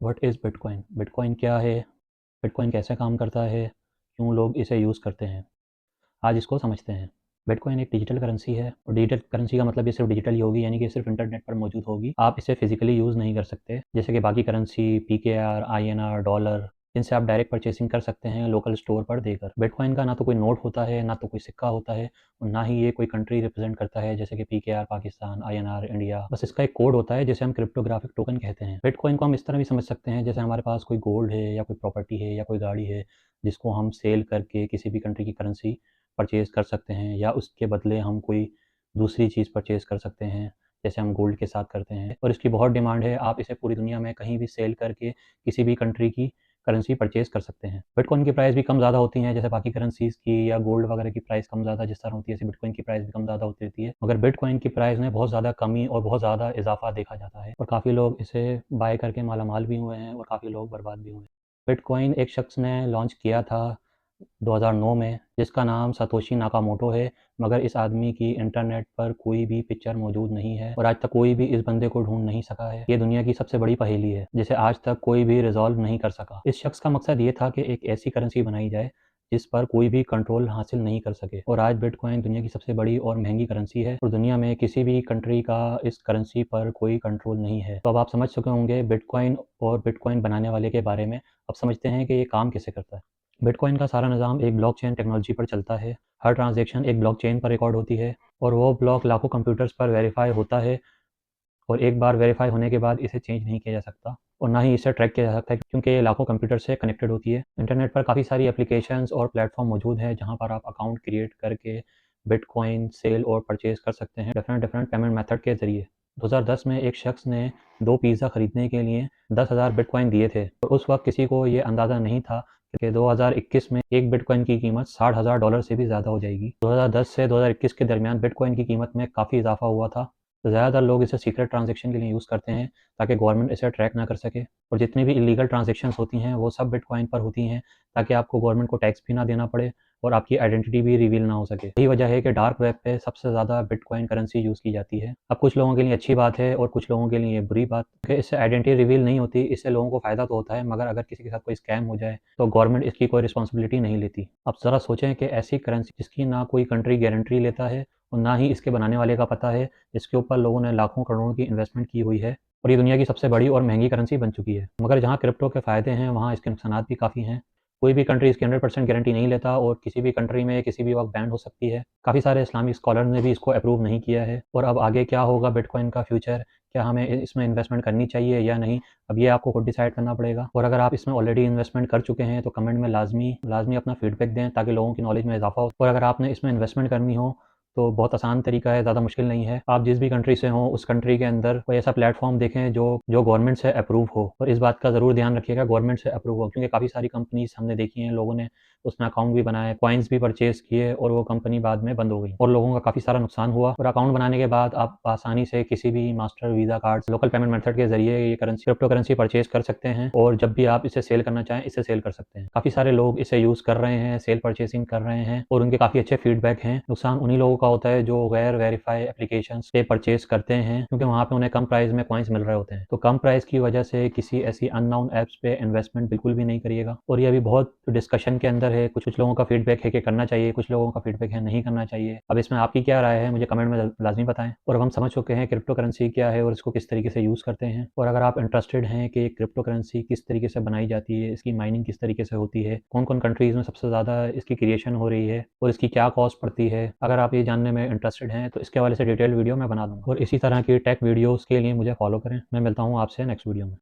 What is bitcoin? Bitcoin क्या है? Bitcoin कैसे काम करता है? क्यों लोग इसे यूज़ करते हैं? आज इसको समझते हैं। बिटकॉइन एक डिजिटल करेंसी है और डिजिटल करेंसी का मतलब ये सिर्फ डिजिटल ही होगी, यानी कि सिर्फ इंटरनेट पर मौजूद होगी। आप इसे फिजिकली यूज़ नहीं कर सकते, जैसे कि बाकी करेंसी पीकेआर, आईएनआर, डॉलर, इनसे आप डायरेक्ट परचेसिंग कर सकते हैं लोकल स्टोर पर देकर। बिटकॉइन का ना तो कोई नोट होता है, ना तो कोई सिक्का होता है और ना ही ये कोई कंट्री रिप्रेजेंट करता है, जैसे कि पीकेआर पाकिस्तान, आईएनआर इंडिया। बस इसका एक कोड होता है जिसे हम क्रिप्टोग्राफिक टोकन कहते हैं। बिटकॉइन को हम इस तरह भी समझ सकते हैं, जैसे हमारे पास कोई गोल्ड है या कोई प्रॉपर्टी है या कोई गाड़ी है, जिसको हम सेल करके किसी भी कंट्री की करेंसी परचेज़ कर सकते हैं, या उसके बदले हम कोई दूसरी चीज़ परचेज़ कर सकते हैं, जैसे हम गोल्ड के साथ करते हैं। और इसकी बहुत डिमांड है, आप इसे पूरी दुनिया में कहीं भी सेल करके किसी भी कंट्री की करेंसी परचेज़ कर सकते हैं। बिटकॉइन की प्राइस भी कम ज़्यादा होती है, जैसे बाकी करेंसीज़ की या गोल्ड वगैरह की प्राइस कम ज़्यादा जिस तरह होती है, ऐसे बिटकॉइन की प्राइस भी कम ज़्यादा होती रहती है। मगर बिटकॉइन की प्राइस में बहुत ज़्यादा कमी और बहुत ज़्यादा इज़ाफ़ा देखा जाता है और काफ़ी लोग इसे बाय करके मालामाल भी हुए हैं और काफ़ी लोग बर्बाद भी हुए हैं। बिटकॉइन एक शख्स ने लॉन्च किया था 2009 में, जिसका नाम सातोशी नाकामोटो है, मगर इस आदमी की इंटरनेट पर कोई भी पिक्चर मौजूद नहीं है और आज तक कोई भी इस बंदे को ढूँढ नहीं सका है। ये दुनिया की सबसे बड़ी पहेली है, जिसे आज तक कोई भी रिज़ॉल्व नहीं कर सका। इस शख्स का मकसद ये था कि एक ऐसी करेंसी बनाई जाए, जिस पर कोई भी कंट्रोल हासिल नहीं कर सके, और आज बिटकॉइन दुनिया की सबसे बड़ी और महँगी करेंसी है और दुनिया में किसी भी कंट्री का इस करेंसी पर कोई कंट्रोल नहीं है। तो अब आप समझ चुके होंगे बिटकॉइन और बिटकॉइन बनाने वाले के बारे में। अब समझते हैं कि ये काम कैसे करता है। बिटकॉइन का सारा निज़ाम एक ब्लॉकचेन टेक्नोलॉजी पर चलता है। हर ट्रांज़ैक्शन एक ब्लॉकचेन पर रिकॉर्ड होती है और वो ब्लॉक लाखों कंप्यूटर्स पर वेरीफ़ाई होता है और एक बार वेरीफ़ाई होने के बाद इसे चेंज नहीं किया जा सकता और ना ही इसे ट्रैक किया जा सकता है, क्योंकि ये लाखों कंप्यूटर से कनेक्टेड होती है। इंटरनेट पर काफ़ी सारी एप्लीकेशंस और प्लेटफ़ॉर्म मौजूद हैं, जहाँ पर आप अकाउंट क्रिएट करके बिटकॉइन सेल और परचेज़ कर सकते हैं डिफरेंट डिफरेंट पेमेंट मेथड के ज़रिए। 2010 में एक शख्स ने 2 पिज़्ज़ा खरीदने के लिए 10,000 बिटकॉइन दिए थे और उस वक़्त किसी को ये अंदाज़ा नहीं था कि 2021 में एक बिटकॉइन की कीमत $60,000 से भी ज़्यादा हो जाएगी। 2010 से 2021 के दरमियान बिटकॉइन की कीमत में काफ़ी इज़ाफ़ा हुआ था। तो ज़्यादातर लोग इसे सीक्रेट ट्रांज़ैक्शन के लिए यूज़ करते हैं, ताकि गवर्नमेंट इसे ट्रैक ना कर सके, और जितनी भी इल्लीगल ट्रांज़ैक्शंस होती हैं वो सब बिटकॉइन पर होती हैं, ताकि आपको गवर्नमेंट को टैक्स भी ना देना पड़े और आपकी आइडेंटिटी भी रिवील ना हो सके। यही वजह है कि डार्क वेब पे सबसे ज़्यादा बिटकॉइन करेंसी यूज़ की जाती है। अब कुछ लोगों के लिए अच्छी बात है और कुछ लोगों के लिए बुरी बात, कि इससे आइडेंटिटी रिवील नहीं होती। इससे लोगों को फ़ायदा तो होता है, मगर अगर किसी के साथ कोई स्कैम हो जाए तो गवर्नमेंट इसकी कोई रिस्पॉन्सिबिलिटी नहीं लेती। अब ज़रा सोचें कि ऐसी करेंसी जिसकी ना कोई कंट्री गारंटी लेता है और ना ही इसके बनाने वाले का पता है, जिसके ऊपर लोगों ने लाखों करोड़ों की इन्वेस्टमेंट की हुई है, और ये दुनिया की सबसे बड़ी और महंगी करेंसी बन चुकी है। मगर जहाँ क्रिप्टो के फ़ायदे हैं, वहाँ इसके नुकसानात भी काफ़ी हैं। कोई भी कंट्री इसकी 100% गारंटी नहीं लेता और किसी भी कंट्री में किसी भी वक्त बैंड हो सकती है। काफ़ी सारे इस्लामिक स्कॉलर ने भी इसको अप्रूव नहीं किया है। और अब आगे क्या होगा बिटकॉइन का फ्यूचर, क्या हमें इसमें इन्वेस्टमेंट करनी चाहिए या नहीं, अब ये आपको खुद डिसाइड करना पड़ेगा। और अगर आप इसमें ऑलरेडी इन्वेस्टमेंट कर चुके हैं तो कमेंट में लाजमी लाजमी अपना फीडबैक दें, ताकि लोगों की नॉलेज में इजाफा हो। और अगर आपने इसमें इन्वेस्टमेंट करनी हो तो बहुत आसान तरीका है, ज़्यादा मुश्किल नहीं है। आप जिस भी कंट्री से हों, उस कंट्री के अंदर कोई ऐसा प्लेटफॉर्म देखें जो गवर्नमेंट से अप्रूव हो, और इस बात का ज़रूर ध्यान रखिएगा गवर्नमेंट से अप्रूव हो, क्योंकि काफ़ी सारी कंपनीज हमने देखी हैं, लोगों ने उसमें अकाउंट भी बनाए, कॉइन्स भी परचेज़ किए और वो कंपनी बाद में बंद हो गई और लोगों का काफ़ी सारा नुकसान हुआ। और अकाउंट बनाने के बाद आप आसानी से किसी भी master, visa cards, local payment method के ज़रिए ये करेंसी, क्रिप्टो करेंसी परचेज़ कर सकते हैं और जब भी आप इसे सेल करना चाहें, इसे सेल कर सकते हैं। काफ़ी सारे लोग इसे यूज़ कर रहे हैं, सेल परचेज़िंग कर रहे हैं और उनके काफ़ी अच्छे फीडबैक हैं। नुकसान उन्हीं लोगों का होता है जो गैर वेरीफाई एप्लीकेशंस पे परचेज़ करते हैं, क्योंकि वहाँ पे उन्हें कम प्राइस में कॉइन्स मिल रहे होते हैं। तो कम प्राइस की वजह से किसी ऐसी अननोन ऐप्स पे इन्वेस्टमेंट बिल्कुल भी नहीं करिएगा। और ये अभी बहुत डिस्कशन के अंदर है। कुछ लोगों का फीडबैक है कि करना चाहिए, कुछ लोगों का फीडबैक है नहीं करना चाहिए। अब इसमें आपकी क्या राय है, मुझे कमेंट में लाज़मी बताएँ। और अब हम समझ चुके हैं क्रिप्टो करेंसी क्या है और इसको किस तरीके से यूज़ करते हैं। और अगर आप इंटरेस्टेड हैं कि क्रिप्टो करेंसी किस तरीके से बनाई जाती है, इसकी माइनिंग किस तरीके से होती है, कौन-कौन कंट्रीज़ में सबसे ज़्यादा इसकी क्रिएशन हो रही है और इसकी क्या कॉस्ट पड़ती है, अगर आप ये जानने में इंटरेस्टेड हैं तो इसके हवाले से डिटेल वीडियो मैं बना दूँगा। और इसी तरह की टेक वीडियोज़ के लिए मुझे फॉलो करें। मैं मिलता हूँ आपसे नेक्स्ट वीडियो में।